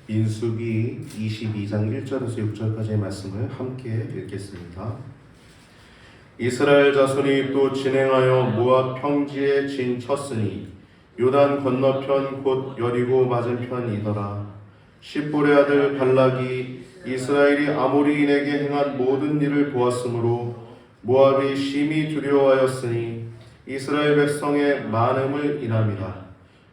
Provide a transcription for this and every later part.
민수기 22장 1절에서 6절까지의 말씀을 함께 읽겠습니다. 이스라엘 자손이 또 진행하여 모압 평지에 진쳤으니 요단 건너편 곧 여리고 맞은편이더라. 십볼의 아들 발락이 이스라엘이 아모리인에게 행한 모든 일을 보았으므로 모압이 심히 두려워하였으니 이스라엘 백성의 많음을 인함이라.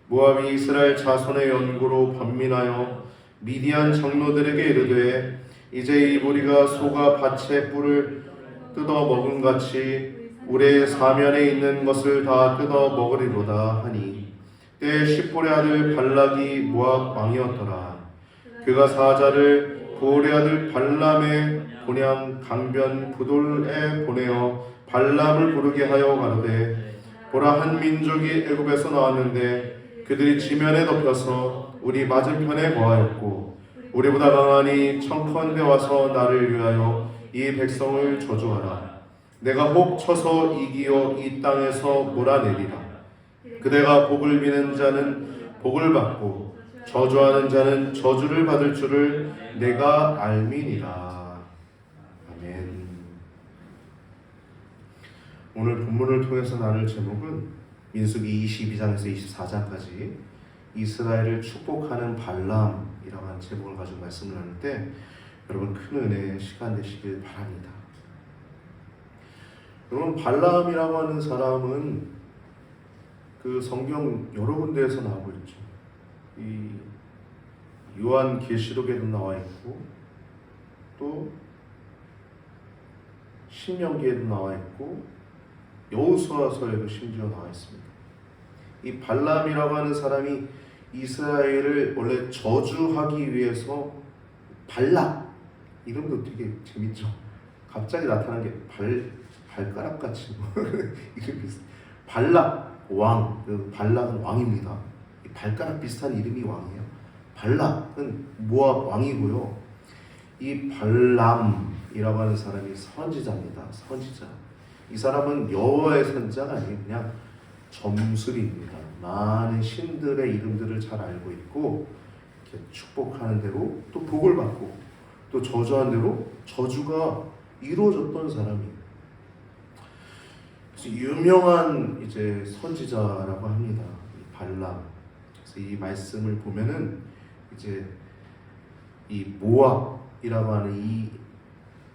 모압이 이스라엘 자손의 연고로 번민하여 미디안 장로들에게 이르되 이제 이 무리가 소가 밭의 뿔을 뜯어 먹은 같이 우리의 사면에 있는 것을 다 뜯어 먹으리로다 하니 때에 십볼의 아들 발락이 모압 왕이었더라. 그가 사자를 보올의 아들 발람의 본향 강변 부돌에 보내어 발람을 부르게 하여 가로되 보라, 한 민족이 애굽에서 나왔는데 그들이 지면에 덮여서 우리 맞은편에 거하였고 우리보다 강하니 청컨대 와서 나를 위하여 이 백성을 저주하라. 내가 혹 쳐서 이기어 이 땅에서 몰아내리라. 그대가 복을 비는 자는 복을 받고 저주하는 자는 저주를 받을 줄을 내가 알미니라. 아멘. 오늘 본문을 통해서 나눌 제목은 민수기 22장에서 24장까지 이스라엘을 축복하는 발람이라고 하는 제목을 가지고 말씀을 나눌 때 여러분 큰 은혜의 시간 되시길 바랍니다. 여러분, 발람이라고 하는 사람은 그 성경 여러 군데에서 나오고 있죠. 이 요한계시록에도 나와 있고 또 신명기에도 나와 있고 여호수아서에도 심지어 나와 있습니다. 이 발람이라고 하는 사람이 이스라엘을 원래 저주하기 위해서 발락, 이름도 되게 재밌죠. 갑자기 나타난 게 발가락 같이 이름 비슷. 발락 왕, 그 발락은 왕입니다. 발가락 비슷한 이름이 왕이에요. 발락은 모압 왕이고요. 이 발람이라고 하는 사람이 선지자입니다. 선지자. 이 사람은 여호와의 선지자가 아니에요. 그냥 점술입니다. 많은 신들의 이름들을 잘 알고 있고 이렇게 축복하는 대로 또 복을 받고 또 저주한 대로 저주가 이루어졌던 사람이에요. 그래서 유명한 이제 선지자라고 합니다. 이 발람. 그래서 이 말씀을 보면은 이제 이 모압이라고 하는 이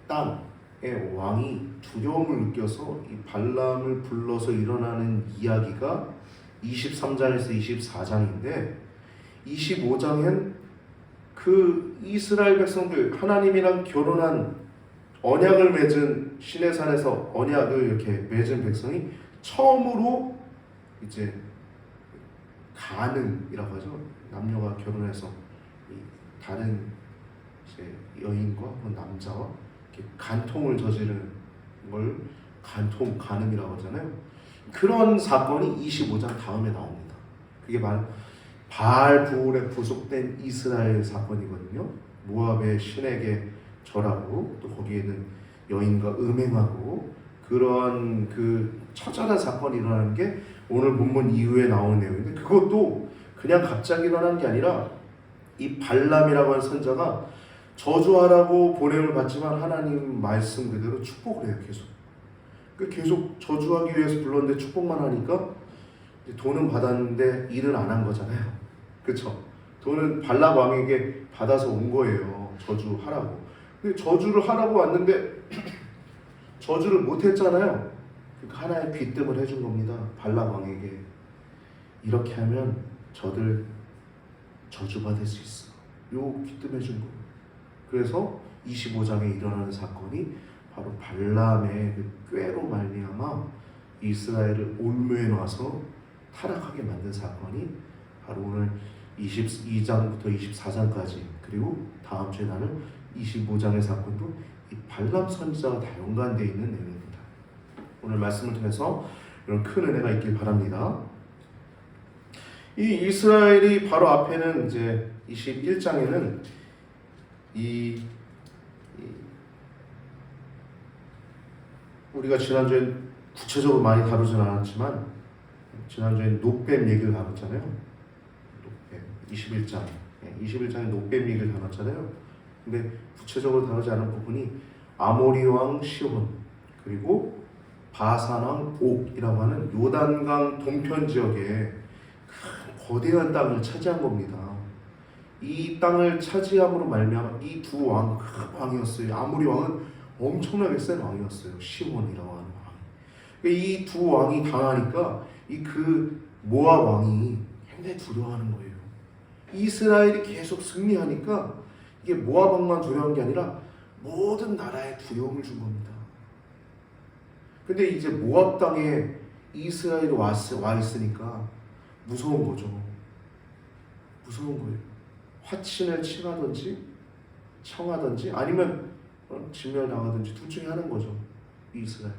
땅의 왕이 두려움을 느껴서 이 발람을 불러서 일어나는 이야기가 23장에서 24장인데 25장엔 그 이스라엘 백성들 하나님이랑 결혼한 언약을 맺은 시내산에서 언약을 이렇게 맺은 백성이 처음으로 이제 간음이라고 하죠. 남녀가 결혼해서 다른 이제 여인과 남자와 이렇게 간통을 저지르는 걸 간음이라고 하잖아요. 그런 사건이 25장 다음에 나옵니다. 그게 바알부올에 부속된 이스라엘 사건이거든요. 모압의 신에게 절하고 또 거기에는 여인과 음행하고 그런 그 처절한 사건이 일어나는 게 오늘 본문 이후에 나오는 내용인데 그것도 그냥 갑자기 일어난 게 아니라 이 발람이라고 하는 선자가 저주하라고 보냄을 받지만 하나님 말씀 그대로 축복을 해요. 계속 저주하기 위해서 불렀는데 축복만 하니까 돈은 받았는데 일은 안 한 거잖아요. 그렇죠? 돈은 발락 왕에게 받아서 온 거예요. 저주하라고. 근데 저주를 하라고 왔는데 저주를 못했잖아요. 그러니까 하나의 귀뜸을 해준 겁니다. 발락 왕에게. 이렇게 하면 저들 저주받을 수 있어. 요 귀뜸 해준 거예요. 그래서 25장에 일어나는 사건이 바로 발람의 그 꾀로 말미암아 이스라엘을 올무에 놔서 타락하게 만든 사건이 바로 오늘 22장부터 24장까지 그리고 다음 주에 나는 25장의 사건도 이 발람 선지자가 다 연관되어 있는 내용입니다. 오늘 말씀을 통해서 이런 큰 은혜가 있길 바랍니다. 이 이스라엘이 바로 앞에는 이제 21장에는 우리가 지난주에 구체적으로 많이 다루진 않았지만 지난주에 놋뱀 얘기를 다뤘잖아요. 놋뱀 21장에 21장에 노뱀 얘기를 다뤘잖아요. 근데 구체적으로 다루지 않은 부분이 아모리 왕 시혼, 그리고 바산 왕 옥이라고 하는 요단강 동편 지역에 큰 거대한 땅을 차지한 겁니다. 이 땅을 차지함으로 말미암아 이 두 왕, 큰 왕이었어요. 아모리 왕은 엄청나게 센 왕이었어요. 시혼이라고 하는 왕. 이 두 왕이 당하니까 이 그 모압 왕이 굉장히 두려워하는 거예요. 이스라엘이 계속 승리하니까 이게 모압 왕만 두려운 게 아니라 모든 나라에 두려움을 준 겁니다. 근데 이제 모압 땅에 이스라엘이 와 있으니까 무서운 거죠. 무서운 거예요. 화친을 청하든지 아니면 진멸당하든지 둘 중에 하는 거죠. 이스라엘.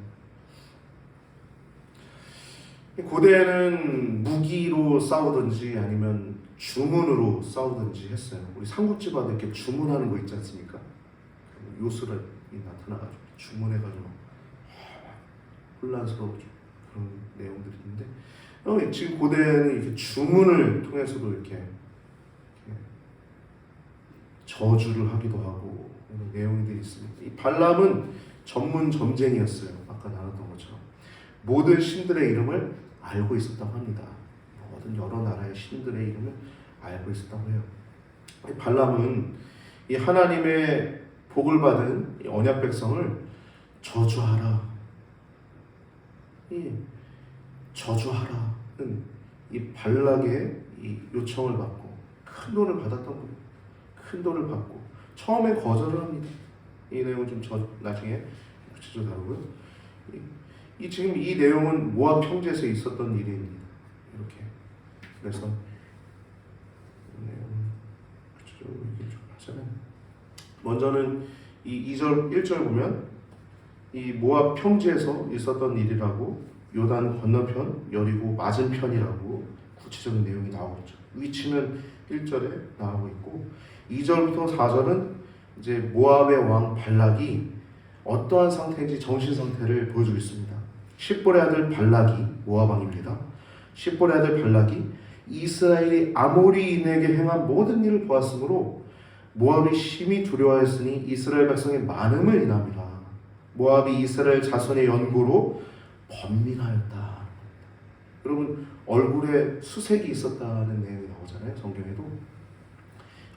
고대에는 무기로 싸우든지 아니면 주문으로 싸우든지 했어요. 우리 삼국지봐도 이렇게 주문하는 거 있지 않습니까? 요술이 나타나가지고 주문해가지고 혼란스러운 그런 내용들이 있는데, 지금 고대에는 이렇게 주문을 통해서도 이렇게 저주를 하기도 하고 이런 내용들이 있습니다. 이 발람은 전문 점쟁이였어요. 아까 나눴던 것처럼 모든 신들의 이름을 알고 있었다고 합니다. 모든 여러 나라의 신들의 이름을 알고 있었다고 해요. 이 발람은 이 하나님의 복을 받은 이 언약 백성을 저주하라. 이 저주하라는 이 발락의 이 요청을 받고 큰 돈을 받았던 거예요. 큰 돈을 받고 처음에 거절을 합니다. 이 내용은 좀 나중에 구체적으로 다루고요. 지금 이 내용은 모압 평지에서 있었던 일입니다. 이렇게. 그래서 구체적으로 얘기 좀 하자면, 먼저는 이 2절 1절 보면 이 모압 평지에서 있었던 일이라고, 요단 건너편 여리고 맞은편이라고 구체적인 내용이 나오고 있죠. 위치는 1절에 나오고 있고, 2절부터 4절은 이제 모압의 왕 발락이 어떠한 상태인지 정신 상태를 보여주고 있습니다. 십볼의 아들 발락이, 모압 왕입니다. 십볼의 아들 발락이 이스라엘이 아모리인에게 행한 모든 일을 보았으므로 모압이 심히 두려워했으니 이스라엘 백성의 많음을 인함이라. 모압이 이스라엘 자손의 연고로 번민하였다. 여러분, 얼굴에 수색이 있었다는 내용이 나오잖아요. 성경에도.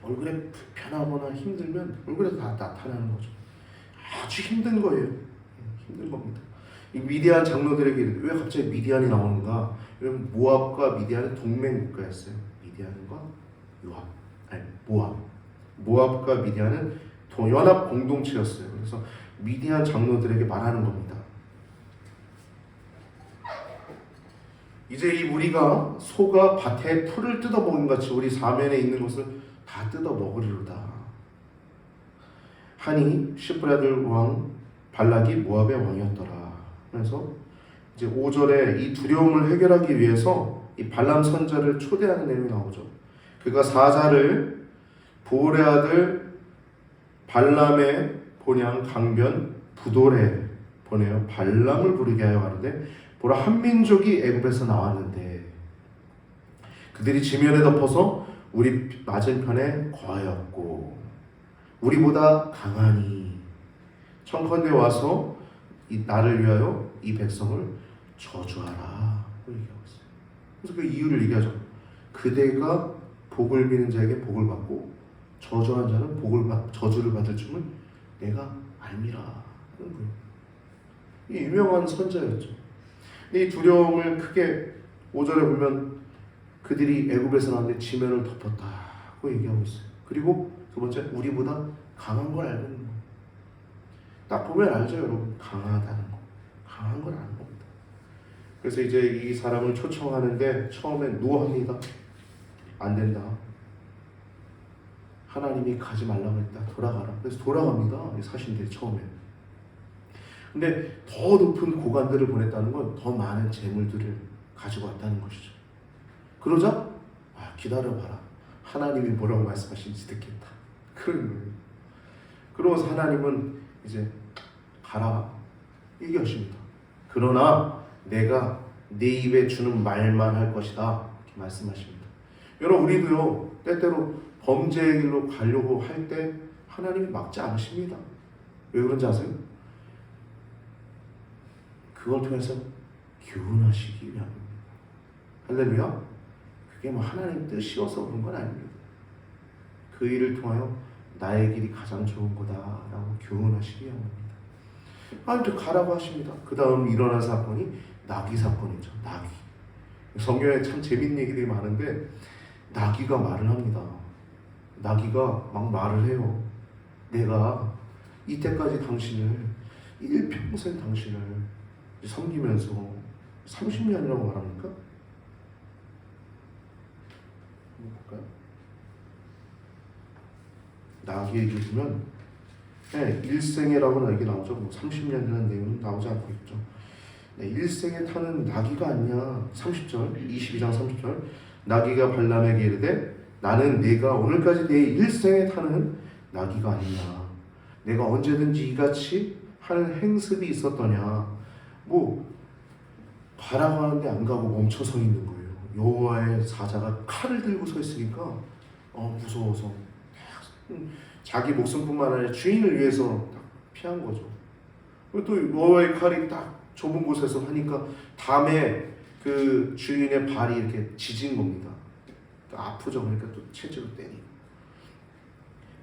얼굴에 불편하거나 힘들면 얼굴에 다 나타나는 거죠. 아주 힘든 거예요. 힘든 겁니다. 이 미디안 장로들에게 왜 갑자기 미디안이 나오는가? 왜냐면 모압과 미디안은 동맹 국가였어요. 미디안과 모압. 모압과 미디안은 연합 공동체였어요. 그래서 미디안 장로들에게 말하는 겁니다. 이제 이 무리가 소가 밭에 풀을 뜯어 먹은 같이 우리 사면에 있는 것을 다 뜯어 먹으리로다 하니, 십볼의 아들 왕 발락이 모압의 왕이었더라. 그래서 이제 5절에 이 두려움을 해결하기 위해서 이 발람 선자를 초대하는 내용이 나오죠. 그가 사자를 보올의 아들 발람의 본향 강변 부돌에 보내어 발람을 부르게 하여 가로되, 보라, 한 민족이 애굽에서 나왔는데 그들이 지면에 덮어서 우리 맞은편에 거하였고 우리보다 강하니 청컨대 와서 나를 위하여 이 백성을 저주하라 얘기하고 있어요. 그래서 그 이유를 얘기하죠. 그대가 복을 비는 자에게 복을 받고 저주한 자는 저주를 받을 줄은 내가 알미라 하는 거예요. 이 유명한 선자였죠. 이 두려움을 크게 5절에 보면 그들이 애굽에서 나왔는데 지면을 덮었다고 얘기하고 있어요. 그리고 두 번째, 우리보다 강한 걸 알고 있는 거예요. 딱 보면 알죠, 여러분. 강하다는 거. 강한 걸 아는 겁니다. 그래서 이제 이 사람을 초청하는데 처음에 노합니다. 안 된다. 하나님이 가지 말라고 했다. 돌아가라. 그래서 돌아갑니다. 이 사신들이 처음에. 근데 더 높은 고관들을 보냈다는 건 더 많은 재물들을 가지고 왔다는 것이죠. 그러자 기다려봐라. 하나님이 뭐라고 말씀하시는지 듣겠다. 그런 거예요. 그러고서 하나님은 이제 가라 얘기하십니다. 그러나 내가 네 입에 주는 말만 할 것이다 이렇게 말씀하십니다. 여러분, 우리도요 때때로 범죄의 길로 가려고 할 때 하나님이 막지 않으십니다. 왜 그런지 아세요? 그걸 통해서 교훈하시기 위함입니다. 할렐루야. 그게 뭐 하나님 뜻이어서 그런 건 아닙니다. 그 일을 통하여 나의 길이 가장 좋은 거다라고 교훈하시기 위함입니다. 하나님도 가라고 하십니다. 그 다음 일어난 사건이 나귀 사건이죠. 나귀. 성경에 참 재밌는 얘기들이 많은데 나귀가 말을 합니다. 나귀가 막 말을 해요. 내가 이때까지 당신을 일평생 당신을 섬기면서 30년이라고 말합니까? 한번 볼까요? 나귀 얘기 보면 네, 일생애라고 얘기 나오죠. 뭐 30년이라는 내용은 나오지 않고 있죠. 네, 일생에 타는 나귀가 아니냐. 30절 22장 30절 나귀가 발람에게 이르되 나는 네가 오늘까지 내 일생에 타는 나귀가 아니냐. 내가 언제든지 이같이 하는 행습이 있었더냐. 뭐 가라고 하는데 안 가고 멈춰 서 있는 거예요. 여호와의 사자가 칼을 들고 서 있으니까 무서워서 자기 목숨뿐만 아니라 주인을 위해서 딱 피한 거죠. 또 여호와의 칼이 딱 좁은 곳에서 하니까 담에 그 주인의 발이 이렇게 지진 겁니다. 아프죠. 그러니까 또 채찍으로 때리고.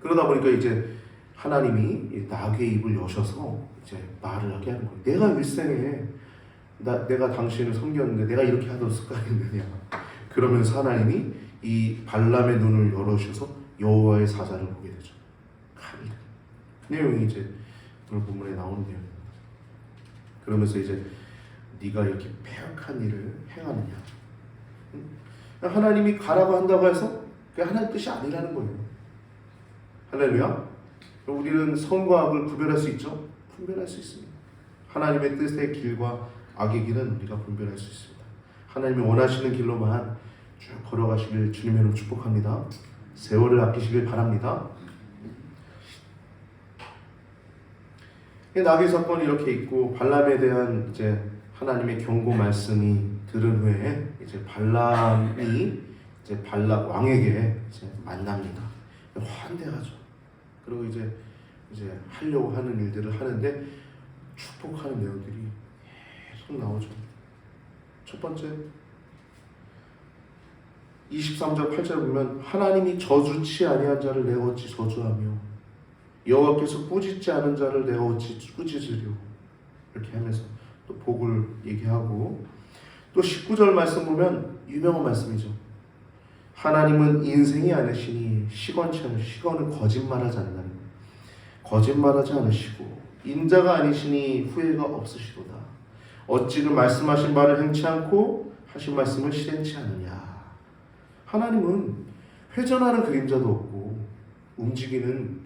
그러다 보니까 이제 하나님이 나귀의 입을 여셔서 이제 말을 하게 하는 거예요. 내가 일생에 내가 당신을 섬겼는데 내가 이렇게 하던 습관이 있느냐. 그러면서 하나님이 이 발람의 눈을 열어주셔서 여호와의 사자를 보게 되죠. 칼이. 그 내용이 이제 오늘 본문에 나오는 내용입니다. 그러면서 이제 네가 이렇게 패역한 일을 행하느냐. 하나님이 가라고 한다고 해서 그게 하나님의 뜻이 아니라는 거예요. 할렐루야. 우리는 선과 악을 구별할 수 있죠? 분별할 수 있습니다. 하나님의 뜻의 길과 악의 길은 우리가 분별할 수 있습니다. 하나님이 원하시는 길로만 쭉 걸어가시길 주님의 이름으로 축복합니다. 세월을 아끼시길 바랍니다. 나귀 사건이 이렇게 있고 발람에 대한 이제 하나님의 경고 말씀이 들은 후에 이제 발람이 이제 발락 왕에게 이제 만납니다. 환대하죠. 그리고 이제 하려고 하는 일들을 하는데 축복하는 내용들이 계속 나오죠. 첫 번째 23절 8절 보면 하나님이 저주치 아니한 자를 내가 어찌 저주하며 여호와께서 꾸짖지 않은 자를 내가 어찌 꾸짖으려. 이렇게 하면서 또 복을 얘기하고 또 19절 말씀 보면 유명한 말씀이죠. 하나님은 인생이 아니시니 시건치 않으시고 시건은 거짓말하지 않는다는 거예요. 거짓말하지 않으시고 인자가 아니시니 후회가 없으시도다. 어찌 그 말씀하신 바를 행치 않고 하신 말씀을 실행치 않느냐. 하나님은 회전하는 그림자도 없고 움직이는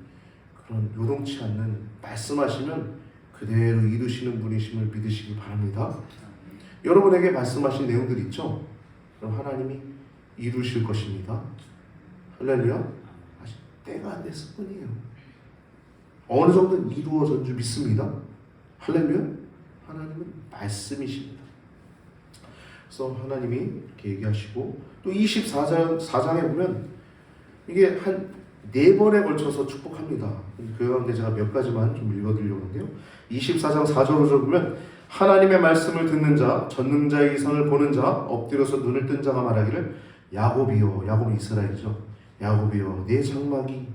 그런 요동치 않는 말씀하시면 그대로 이루시는 분이심을 믿으시기 바랍니다. 여러분에게 말씀하신 내용들 있죠? 그럼 하나님이 이루실 것입니다. 할렐루야. 아직 때가 안 됐을 뿐이에요. 어느 정도는 이루어진 줄 믿습니다. 할렐루야. 하나님은 말씀이십니다. 그래서 하나님이 이렇게 얘기하시고 또 24장에 보면 이게 한 4번에 걸쳐서 축복합니다. 그 가운데 제가 몇 가지만 좀 읽어드리려고 하는데요. 24장 4절 5절 보면 하나님의 말씀을 듣는 자, 전능자의 이상을 보는 자, 엎드려서 눈을 뜬 자가 말하기를 야곱이여, 야곱은 이스라엘이죠. 야곱이여, 내 장막이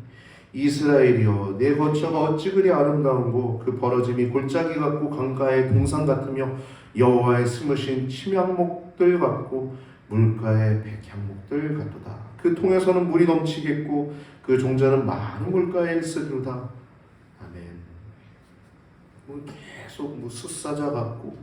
이스라엘이여, 내 거처가 어찌 그리 아름다운고 그 벌어짐이 골짜기 같고 강가의 동산 같으며 여호와의 심으신 침향목들 같고 물가의 백향목들 같도다. 그 통에서는 물이 넘치겠고 그 종자는 많은 물가에 있으리로다. 아멘. 계속 숫사자 같고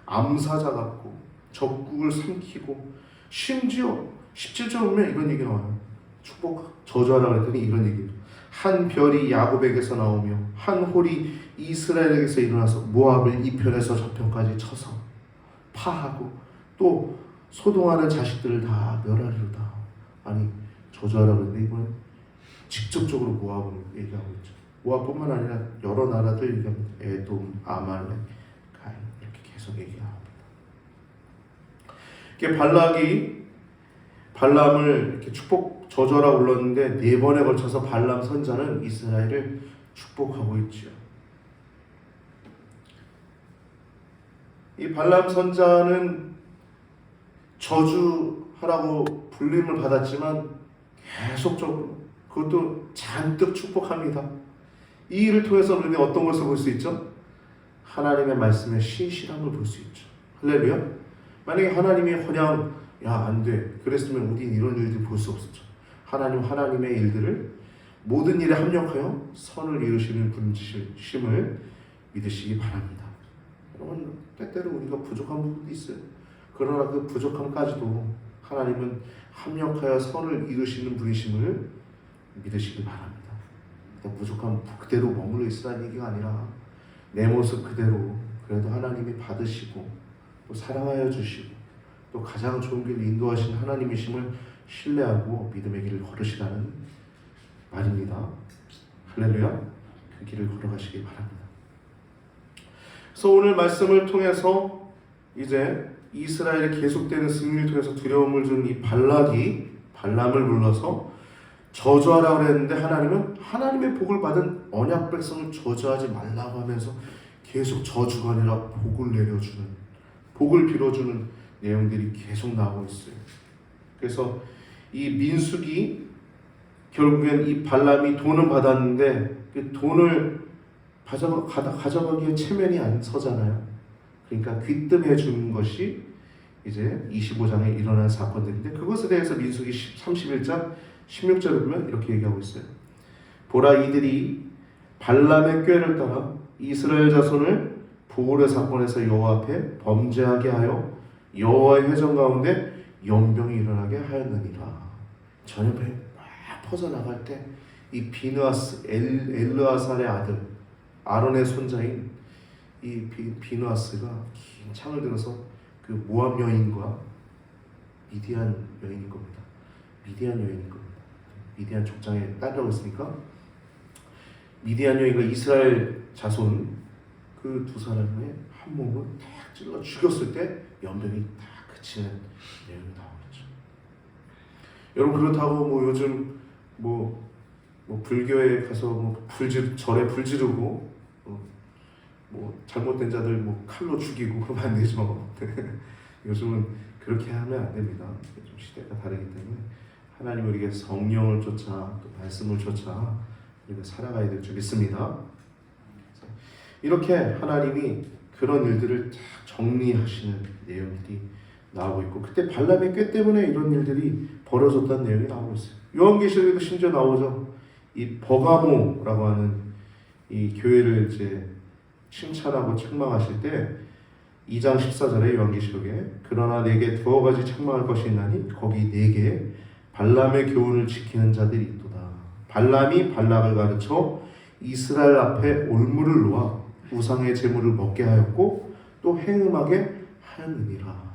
암사자 같고 적국을 삼키고 심지어 17절 보면 이런 얘기 나와요. 축복 저주하라 그랬더니 이런 얘기예요. 한 별이 야곱에게서 나오며 한 홀이 이스라엘에게서 일어나서 모압을 이편에서 저편까지 쳐서 파하고 또 소동하는 자식들을 다 멸하리로다. 아니 저주하라 그랬는데 이번에 직접적으로 모압을 얘기하고 있죠. 모압뿐만 아니라 여러 나라들 얘기합니다. 에돔, 아말렉, 가인 이렇게 계속 얘기합니다. 이게 발람을 이렇게 축복 저주하라 불렀는데 4번에 걸쳐서 발람 선자는 이스라엘을 축복하고 있지요. 이 발람 선자는 저주하라고 불림을 받았지만 계속적으로 그것도 잔뜩 축복합니다. 이 일을 통해서 우리는 어떤 것을 볼 수 있죠? 하나님의 말씀의 신실함을 볼 수 있죠. 할렐루야. 만약에 하나님이 그냥 안 돼 그랬으면 우리는 이런 일들 볼 수 없었죠. 하나님의 일들을 모든 일에 합력하여 선을 이루시는 분이심을 믿으시기 바랍니다. 여러분, 때때로 우리가 부족한 부분도 있어요. 그러나 그 부족함까지도 하나님은 합력하여 선을 이루시는 분이심을 믿으시기 바랍니다. 부족함 그대로 머물러 있으라는 얘기가 아니라 내 모습 그대로 그래도 하나님이 받으시고 또 사랑하여 주시고 또 가장 좋은 길을 인도하신 하나님이심을 신뢰하고 믿음의 길을 걸으시라는 말입니다. 할렐루야. 그 길을 걸어가시기 바랍니다. 그래서 오늘 말씀을 통해서 이제 이스라엘의 계속되는 승리를 통해서 두려움을 준 이 발락이 발람을 불러서 저주하라고 그랬는데 하나님은 하나님의 복을 받은 언약 백성을 저주하지 말라고 하면서 계속 저주가 아니라 복을 내려주는, 복을 빌어주는 내용들이 계속 나오고 있어요. 그래서 이 민수기 결국엔 이 발람이 돈은 받았는데 그 돈을 가져가기에 체면이 안 서잖아요. 그러니까 귀뜸해 주는 것이 이제 25장에 일어난 사건들인데 그것에 대해서 민수기 31장 16절을 보면 이렇게 얘기하고 있어요. 보라, 이들이 발람의 꾀를 따라 이스라엘 자손을 부올의 사건에서 여호와 앞에 범죄하게 하여 여호와의 회정 가운데 연병이 일어나게 하였느니라. 전염병이 막 퍼져나갈 때 이 비느하스 엘르아살의 아들 아론의 손자인 이 비느하스가 긴 창을 들어서 그 모압 여인과 미디안 여인일 겁니다. 미디안 여인일 겁니다. 미디안 족장의 딸이라고 했으니까 미디안 여인과 이스라엘 자손 그 두 사람의 한 몸을 탁 찔러 죽였을 때 연병이 딱 그치는 내용이 나오겠죠. 여러분, 그렇다고 뭐 요즘 뭐 불교에 가서 절에 불 지르고 뭐 잘못된 자들 뭐 칼로 죽이고 그러면 안 되죠. 요즘은 그렇게 하면 안 됩니다. 좀 시대가 다르기 때문에 하나님 우리에게 성령을 쫓아 또 말씀을 쫓아 우리가 살아가야 될 줄 믿습니다. 이렇게 하나님이 그런 일들을 쫙 정리하시는 내용들이 나오고 있고 그때 발람의 꾀 때문에 이런 일들이 벌어졌다는 내용이 나오고 있어요. 요한계시록에도 심지어 나오죠. 이 버가모라고 하는 이 교회를 이제 칭찬하고 책망하실 때 2장 14절에 요한계시록에 그러나 내게 두어 가지 책망할 것이 있나니 거기 내게 발람의 교훈을 지키는 자들이 있도다. 발람이 발락을 가르쳐 이스라엘 앞에 올무를 놓아 우상의 제물을 먹게 하였고 또 행음하게 하였느니라.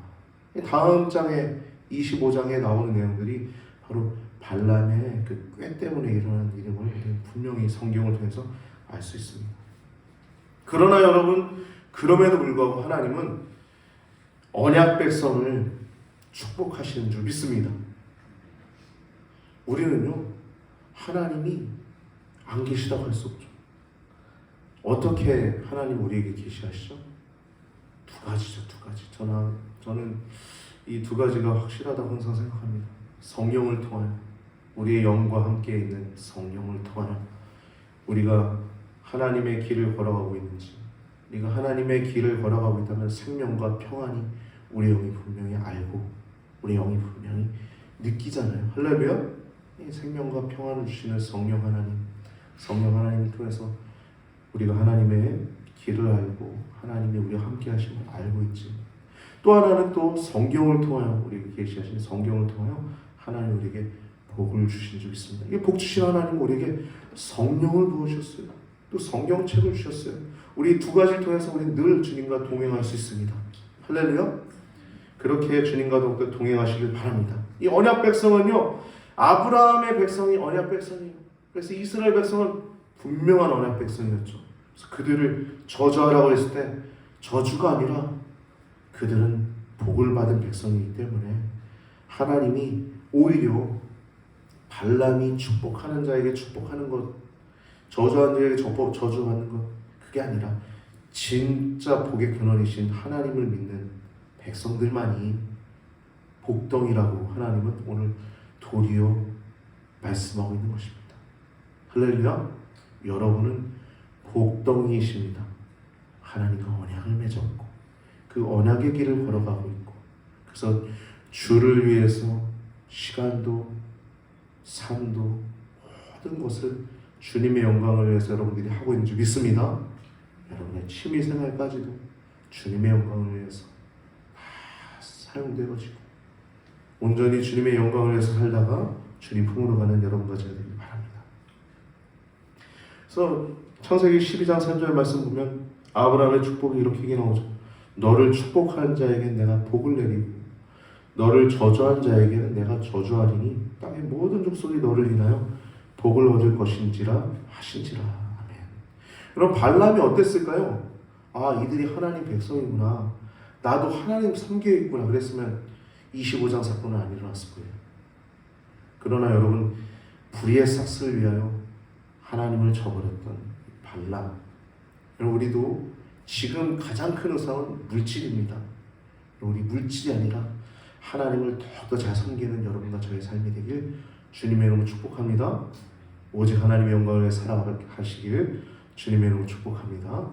다음 장에 25장에 나오는 내용들이 바로 발람의 그 꾀 때문에 일어난 일임을 분명히 성경을 통해서 알 수 있습니다. 그러나 여러분, 그럼에도 불구하고 하나님은 언약 백성을 축복하시는 줄 믿습니다. 우리는요, 하나님이 안 계시다고 할 수 없죠. 어떻게 하나님 우리에게 계시하시죠? 두 가지죠, 두 가지. 저는 이 두 가지가 확실하다고 항상 생각합니다. 성령을 통하여, 우리의 영과 함께 있는 성령을 통하여 우리가 하나님의 길을 걸어가고 있는지, 우리가 하나님의 길을 걸어가고 있다면 생명과 평안이 우리 영이 분명히 알고 우리 영이 분명히 느끼잖아요. 할렐루야. 생명과 평안을 주시는 성령 하나님을 통해서 우리가 하나님의 길을 알고 하나님이 우리와 함께 하심을 알고 있지. 또 하나는 또 성경을 통하여 우리에게 계시하신 성경을 통하여 하나님 우리에게 복을 주신 줄 믿습니다. 이 복 주신 하나님 우리에게 성령을 부으셨어요. 또 성경책을 주셨어요. 우리 두 가지를 통해서 우리는 늘 주님과 동행할 수 있습니다. 할렐루야. 그렇게 주님과 더욱더 동행하시길 바랍니다. 이 언약 백성은요, 아브라함의 백성이 언약 백성이에요. 그래서 이스라엘 백성은 분명한 언약 백성이었죠. 그래서 그들을 저주하라고 했을 때 저주가 아니라 그들은 복을 받은 백성이기 때문에 하나님이 오히려 발람이 축복하는 자에게 축복하는 것, 저주하는 자에게 저주하는 것, 그게 아니라 진짜 복의 근원이신 하나님을 믿는 백성들만이 복덩이라고 하나님은 오늘 도리어 말씀하고 있는 것입니다. 할렐루야. 여러분은 복덩이이십니다. 하나님과 언약을 맺었고 그 언약의 길을 걸어가고 있고, 그래서 주를 위해서 시간도 삶도 모든 것을 주님의 영광을 위해서 여러분들이 하고 있는 줄 믿습니다. 여러분의 취미생활까지도 주님의 영광을 위해서 다 사용되어지고 온전히 주님의 영광을 위해서 살다가 주님 품으로 가는 여러분과 제가 되길 바랍니다. 그래서 창세기 12장 3절 말씀 보면 아브라함의 축복이 이렇게 나오죠. 너를 축복하는 자에게는 내가 복을 내리고 너를 저주한 자에게는 내가 저주하리니 땅의 모든 족속이 너를 인하여 복을 얻을 것인지라 하신지라. 아멘. 그럼 발람이 어땠을까요? 아, 이들이 하나님 백성이구나, 나도 하나님 섬기겠구나 그랬으면 25장 사건은 안 일어났을 거예요. 그러나 여러분, 불의의 싹스를 위하여 하나님을 저버렸던 발람, 우리도 지금 가장 큰 우상은 물질입니다. 우리 물질이 아니라 하나님을 더욱더 잘 섬기는 여러분과 저의 삶이 되길 주님의 이름으로 축복합니다. 오직 하나님의 영광을 살아가시길 주님의 이름으로 축복합니다.